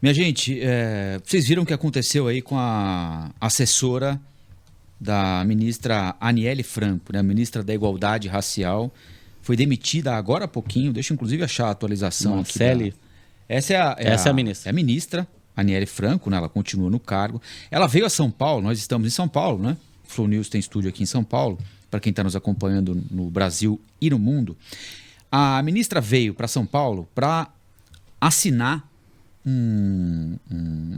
Minha gente, vocês viram o que aconteceu aí com a assessora da ministra Aniele Franco, né? A ministra da Igualdade Racial, foi demitida agora há pouquinho, deixa eu inclusive achar a atualização Marcele. aqui. Essa é a ministra. É a ministra Aniele Franco, né? Ela continua no cargo. Ela veio a São Paulo, nós estamos em São Paulo, né? O Flow News tem estúdio aqui em São Paulo, para quem está nos acompanhando no Brasil e no mundo. A ministra veio para São Paulo para assinar um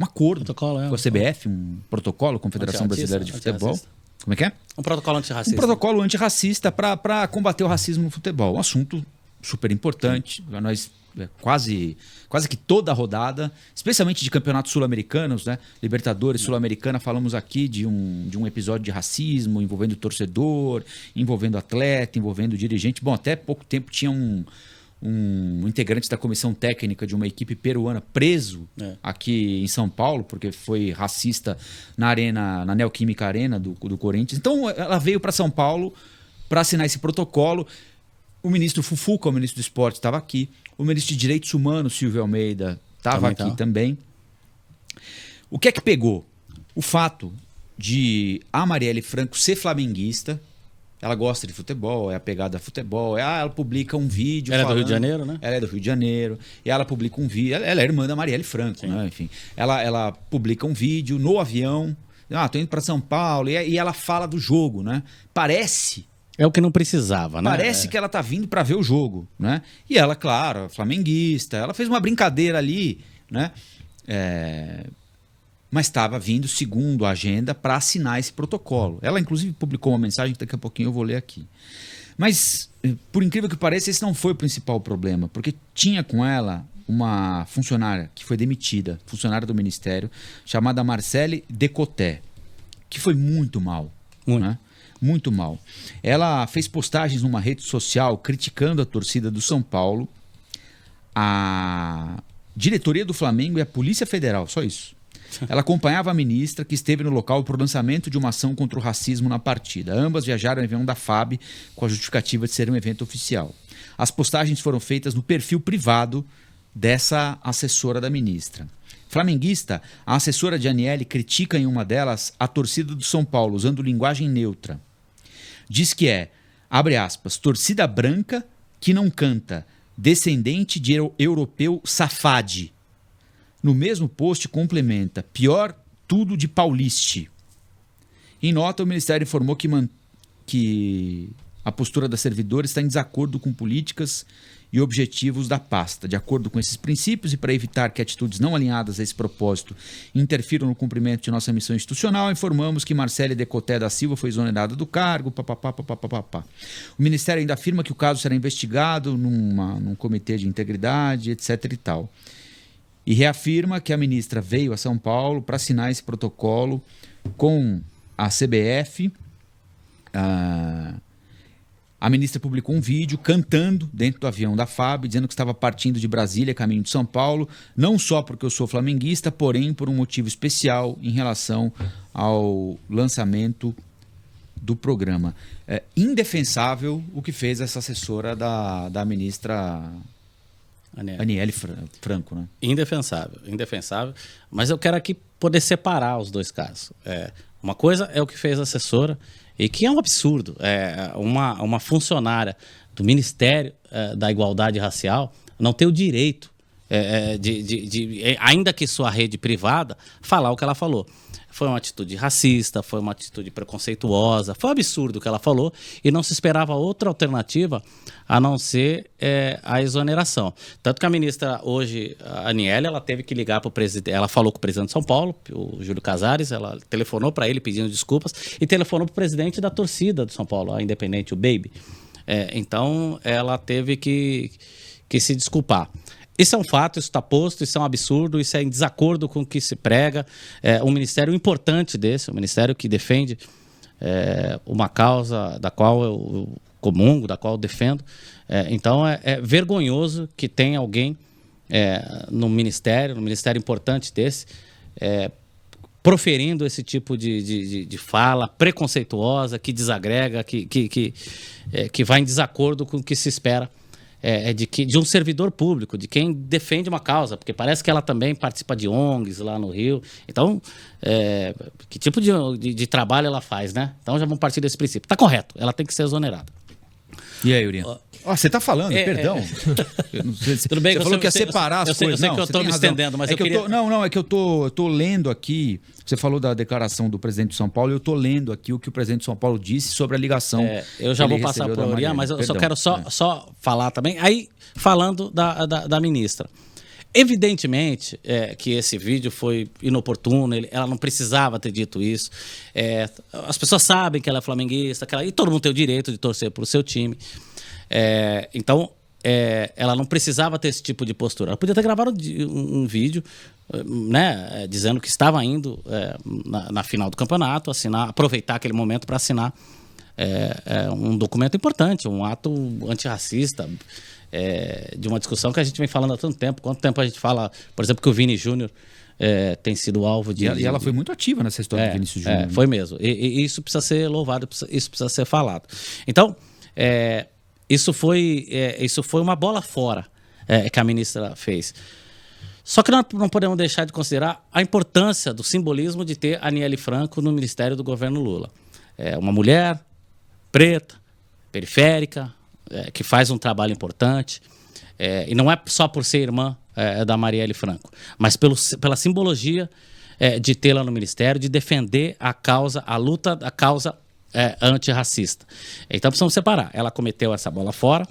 acordo com a CBF, um protocolo, Confederação Brasileira de Futebol. Como é que é? Um protocolo antirracista. Um protocolo antirracista para combater o racismo no futebol. Um assunto super importante. Nós quase que toda a rodada, especialmente de campeonatos sul-americanos, né? Libertadores, Sul-Americana, falamos aqui de um episódio de racismo envolvendo torcedor, envolvendo atleta, envolvendo dirigente. Bom, até pouco tempo tinha um integrante da comissão técnica de uma equipe peruana preso aqui em São Paulo, porque foi racista na Neoquímica Arena do Corinthians. Então ela veio para São Paulo para assinar esse protocolo. O ministro Fufuca, o ministro do Esporte, estava aqui. O ministro de Direitos Humanos, Silvio Almeida, estava aqui também. O que é que pegou? O fato de a Marielle Franco ser flamenguista. Ela gosta de futebol, é apegada a futebol. Ela publica um vídeo. Ela é do Rio de Janeiro, né? Ela é do Rio de Janeiro. E ela publica um vídeo. Ela é irmã da Marielle Franco, né? Enfim. Ela publica um vídeo no avião. Tô indo para São Paulo. E ela fala do jogo, né? Parece. É o que não precisava, né? Parece que ela tá vindo para ver o jogo, né? E ela, claro, flamenguista. Ela fez uma brincadeira ali, né? Mas estava vindo, segundo a agenda, para assinar esse protocolo. Ela, inclusive, publicou uma mensagem que daqui a pouquinho eu vou ler aqui. Mas, por incrível que pareça, esse não foi o principal problema, porque tinha com ela uma funcionária que foi demitida, funcionária do Ministério, chamada Marcele Decoté, que foi muito mal. Né? Muito mal. Ela fez postagens numa rede social criticando a torcida do São Paulo, a diretoria do Flamengo e a Polícia Federal, só isso. Ela acompanhava a ministra, que esteve no local para o lançamento de uma ação contra o racismo na partida. Ambas viajaram em avião da FAB com a justificativa de ser um evento oficial. As postagens foram feitas no perfil privado dessa assessora da ministra. Flamenguista, a assessora de Aniele critica em uma delas a torcida do São Paulo, usando linguagem neutra. Diz que abre aspas, torcida branca que não canta, descendente de europeu safade. No mesmo post complementa, pior tudo de pauliste. Em nota, o Ministério informou que a postura da servidora está em desacordo com políticas e objetivos da pasta. De acordo com esses princípios e para evitar que atitudes não alinhadas a esse propósito interfiram no cumprimento de nossa missão institucional, informamos que Marcele Decoté da Silva foi exonerada do cargo. O Ministério ainda afirma que o caso será investigado num comitê de integridade, etc. e tal. E reafirma que a ministra veio a São Paulo para assinar esse protocolo com a CBF. A ministra publicou um vídeo cantando dentro do avião da FAB, dizendo que estava partindo de Brasília, caminho de São Paulo, não só porque eu sou flamenguista, porém por um motivo especial em relação ao lançamento do programa. É indefensável o que fez essa assessora da ministra Aniele Franco, né? Indefensável. Mas eu quero aqui poder separar os dois casos. Uma coisa é o que fez a assessora, e que é um absurdo. Uma funcionária do Ministério da Igualdade Racial não ter o direito, ainda que sua rede privada, falar o que ela falou. Foi uma atitude racista, foi uma atitude preconceituosa, foi um absurdo o que ela falou e não se esperava outra alternativa a não ser a exoneração. Tanto que a ministra hoje, a Aniele, ela teve que ligar para o presidente, ela falou com o presidente de São Paulo, o Júlio Casares, ela telefonou para ele pedindo desculpas e telefonou para o presidente da torcida do São Paulo, a Independente, o Baby. Então, ela teve que se desculpar. Isso é um fato, isso está posto, isso é um absurdo, isso é em desacordo com o que se prega. Um ministério importante desse, um ministério que defende uma causa da qual eu comungo, da qual eu defendo. Então, é vergonhoso que tenha alguém no ministério importante desse, proferindo esse tipo de fala preconceituosa, que desagrega, que vai em desacordo com o que se espera de um servidor público, de quem defende uma causa, porque parece que ela também participa de ONGs lá no Rio. Então, que tipo de trabalho ela faz, né? Então já vamos partir desse princípio. Está correto, ela tem que ser exonerada. E aí, Urinha? Você está falando, perdão. Eu não sei Tudo bem, você falou que ia separar as coisas. Eu sei que eu estou me estendendo, mas é que eu tô lendo aqui. Você falou da declaração do presidente de São Paulo, eu estou lendo aqui o que o presidente de São Paulo disse sobre a ligação. Eu já vou passar para o Uriah, mas eu só quero só falar também. Aí, falando da ministra. Evidentemente que esse vídeo foi inoportuno, ela não precisava ter dito isso. As pessoas sabem que ela é flamenguista, e todo mundo tem o direito de torcer para o seu time. Então, ela não precisava ter esse tipo de postura. Ela podia ter gravado um vídeo, né, dizendo que estava indo na final do campeonato, aproveitar aquele momento para assinar um documento importante, um ato antirracista. De uma discussão que a gente vem falando há tanto tempo. Quanto tempo a gente fala, por exemplo, que o Vini Júnior tem sido alvo de... E ela foi muito ativa nessa história do Vinícius Júnior. Foi mesmo. E isso precisa ser louvado, isso precisa ser falado. Então, isso foi uma bola fora que a ministra fez. Só que nós não podemos deixar de considerar a importância do simbolismo de ter a Aniele Franco no ministério do governo Lula. Uma mulher preta, periférica, que faz um trabalho importante, e não é só por ser irmã da Marielle Franco, mas pela simbologia de tê-la no ministério, de defender a causa antirracista. Então precisamos separar. Ela cometeu essa bola fora,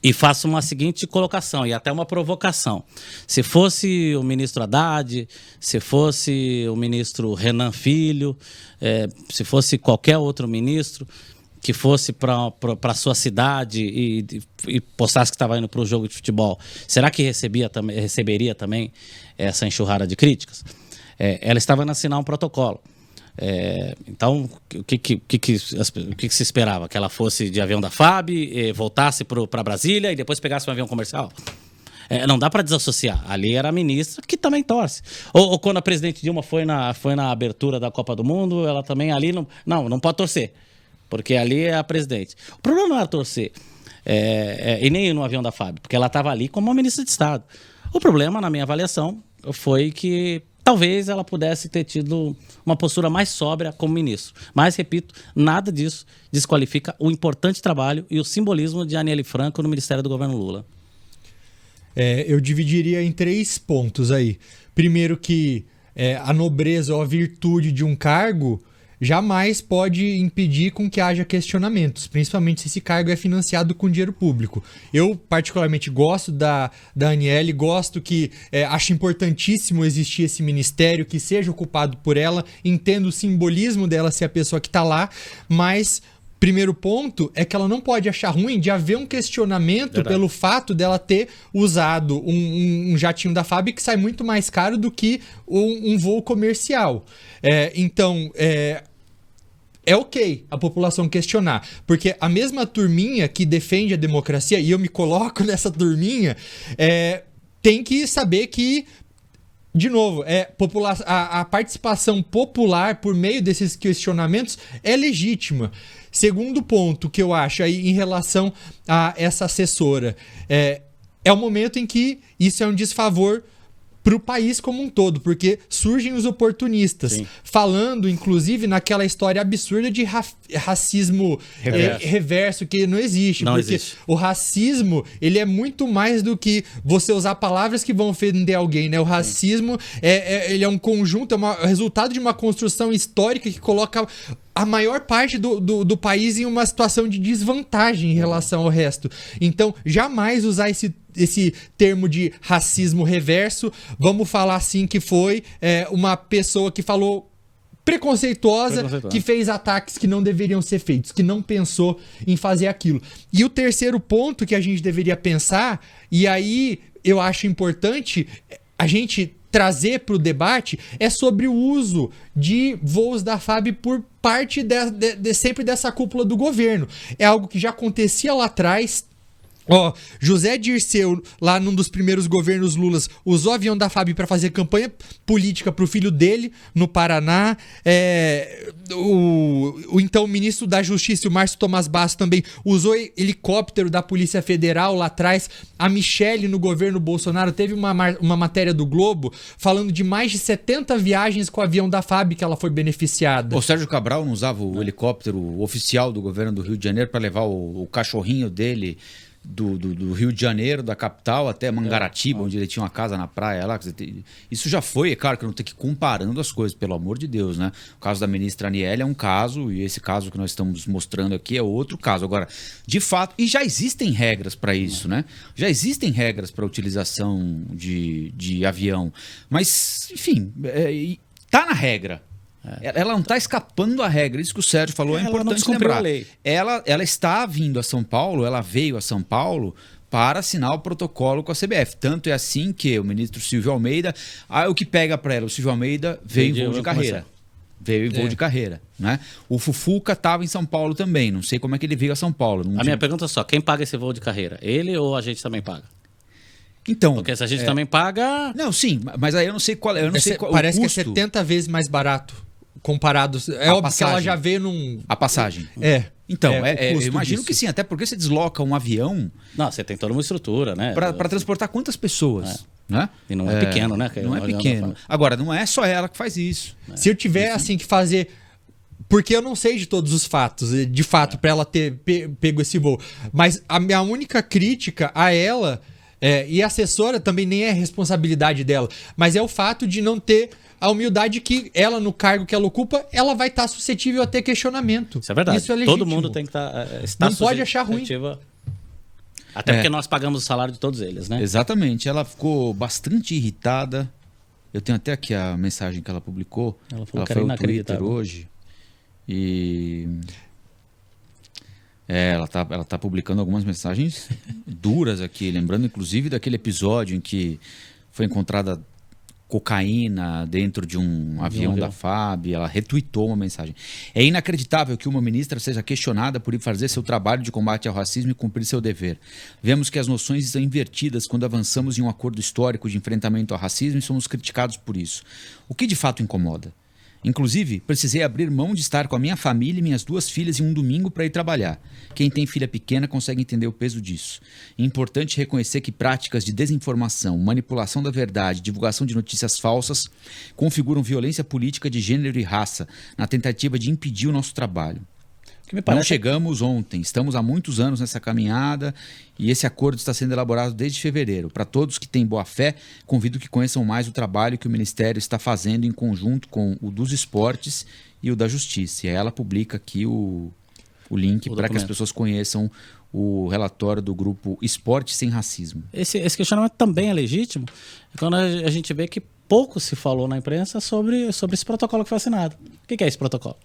e faço uma seguinte colocação, e até uma provocação. Se fosse o ministro Haddad, se fosse o ministro Renan Filho, se fosse qualquer outro ministro que fosse para a sua cidade e postasse que estava indo para o jogo de futebol, será que receberia também essa enxurrada de críticas? Ela estava indo assinar um protocolo. Então, o que se esperava? Que ela fosse de avião da FAB, voltasse para Brasília e depois pegasse um avião comercial? Não dá para desassociar. Ali era a ministra que também torce. Ou quando a presidente Dilma foi na abertura da Copa do Mundo, ela também ali não pode torcer, porque ali é a presidente. O problema não era torcer, e nem ir no avião da FAB, porque ela estava ali como uma ministra de Estado. O problema, na minha avaliação, foi que talvez ela pudesse ter tido uma postura mais sóbria como ministro. Mas, repito, nada disso desqualifica o importante trabalho e o simbolismo de Aniele Franco no Ministério do Governo Lula. Eu dividiria em 3 pontos aí. Primeiro que a nobreza ou a virtude de um cargo jamais pode impedir com que haja questionamentos, principalmente se esse cargo é financiado com dinheiro público. Eu, particularmente, gosto da Aniele, gosto que acho importantíssimo existir esse ministério, que seja ocupado por ela, entendo o simbolismo dela ser a pessoa que está lá, mas... Primeiro ponto é que ela não pode achar ruim de haver um questionamento pelo fato dela ter usado um jatinho da FAB que sai muito mais caro do que um voo comercial. Então, ok a população questionar, porque a mesma turminha que defende a democracia, e eu me coloco nessa turminha, tem que saber que, de novo, a participação popular por meio desses questionamentos é legítima. Segundo ponto que eu acho aí em relação a essa assessora, é o momento em que isso é um desfavor para o país como um todo, porque surgem os oportunistas, sim, falando, inclusive, naquela história absurda de racismo reverso, que não existe. Não porque existe. O racismo, ele é muito mais do que você usar palavras que vão ofender alguém, né? O racismo, ele é um conjunto, é resultado de uma construção histórica que coloca a maior parte do país em uma situação de desvantagem em relação ao resto. Então, jamais usar esse termo de racismo reverso. Vamos falar assim que foi uma pessoa que falou preconceituosa, que fez ataques que não deveriam ser feitos, que não pensou em fazer aquilo. E o terceiro ponto que a gente deveria pensar, e aí eu acho importante a gente trazer para o debate, é sobre o uso de voos da FAB por parte sempre dessa cúpula do governo. É algo que já acontecia lá atrás. Ó, José Dirceu, lá num dos primeiros governos Lulas, usou o avião da FAB para fazer campanha política pro filho dele no Paraná. O então ministro da Justiça, o Márcio Tomás Basso, também usou helicóptero da Polícia Federal lá atrás. A Michele, no governo Bolsonaro, teve uma matéria do Globo falando de mais de 70 viagens com o avião da FAB que ela foi beneficiada. O Sérgio Cabral não usava o helicóptero oficial do governo do Rio de Janeiro para levar o cachorrinho dele do Rio de Janeiro, da capital, até Mangaratiba, onde ele tinha uma casa na praia lá. Isso já foi, é claro que eu não tenho que ir comparando as coisas, pelo amor de Deus, né? O caso da ministra Aniele é um caso, e esse caso que nós estamos mostrando aqui é outro caso. Agora, de fato, e já existem regras para isso, né? Já existem regras para utilização de avião, mas, enfim, tá na regra. Ela não está escapando à regra. Isso que o Sérgio falou é importante lembrar. Ela está vindo a São Paulo, ela veio a São Paulo para assinar o protocolo com a CBF. Tanto é assim que o ministro Silvio Almeida, o que pega para ela, o Silvio Almeida veio em voo de carreira. Veio em voo de carreira, né? O Fufuca estava em São Paulo também. Não sei como é que ele veio a São Paulo. Minha pergunta é só, quem paga esse voo de carreira? Ele ou a gente também paga? Então, porque se a gente também paga... Não, sim, mas aí eu não sei qual é. Parece que é 70 vezes mais barato. Comparado. É óbvio que ela já veio num. A passagem. Então, eu imagino que sim, até porque você desloca um avião. Não, você tem toda uma estrutura, né? Para transportar quantas pessoas? Né? E não é pequeno, né? Não é pequeno. Agora, não é só ela que faz isso. Se eu tiver assim que fazer. Porque eu não sei de todos os fatos, de fato, para ela ter pego esse voo. Mas a minha única crítica a ela, e a assessora também nem é responsabilidade dela, mas é o fato de não ter a humildade que ela, no cargo que ela ocupa, ela vai estar suscetível a ter questionamento. Isso é verdade. Isso é legítimo. Todo mundo tem que estar não pode achar ruim. Até porque nós pagamos o salário de todos eles, né? Exatamente. Ela ficou bastante irritada. Eu tenho até aqui a mensagem que ela publicou. Ela falou que era inacreditável hoje. E... ela tá publicando algumas mensagens duras aqui. Lembrando, inclusive, daquele episódio em que foi encontrada cocaína dentro de um avião da FAB. Ela retuitou uma mensagem. É inacreditável que uma ministra seja questionada por ir fazer seu trabalho de combate ao racismo e cumprir seu dever. Vemos que as noções estão invertidas quando avançamos em um acordo histórico de enfrentamento ao racismo e somos criticados por isso. O que de fato incomoda? Inclusive, precisei abrir mão de estar com a minha família e minhas 2 filhas em um domingo para ir trabalhar. Quem tem filha pequena consegue entender o peso disso. É importante reconhecer que práticas de desinformação, manipulação da verdade, divulgação de notícias falsas configuram violência política de gênero e raça na tentativa de impedir o nosso trabalho. Não chegamos ontem, estamos há muitos anos nessa caminhada e esse acordo está sendo elaborado desde fevereiro. Para todos que têm boa fé, convido que conheçam mais o trabalho que o Ministério está fazendo em conjunto com o dos esportes e o da justiça. E aí ela publica aqui o link para que as pessoas conheçam o relatório do grupo Esporte Sem Racismo. Esse questionamento também é legítimo quando a gente vê que pouco se falou na imprensa sobre esse protocolo que foi assinado. O que é esse protocolo?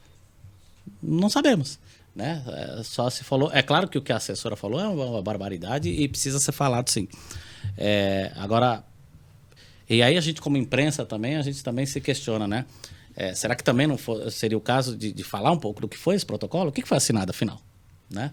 Não sabemos, né? Só se falou. É claro que o que a assessora falou é uma barbaridade e precisa ser falado, sim. Agora, e aí a gente, como imprensa também, a gente também se questiona, né? Será que também não seria o caso de falar um pouco do que foi esse protocolo? O que foi assinado, afinal, né?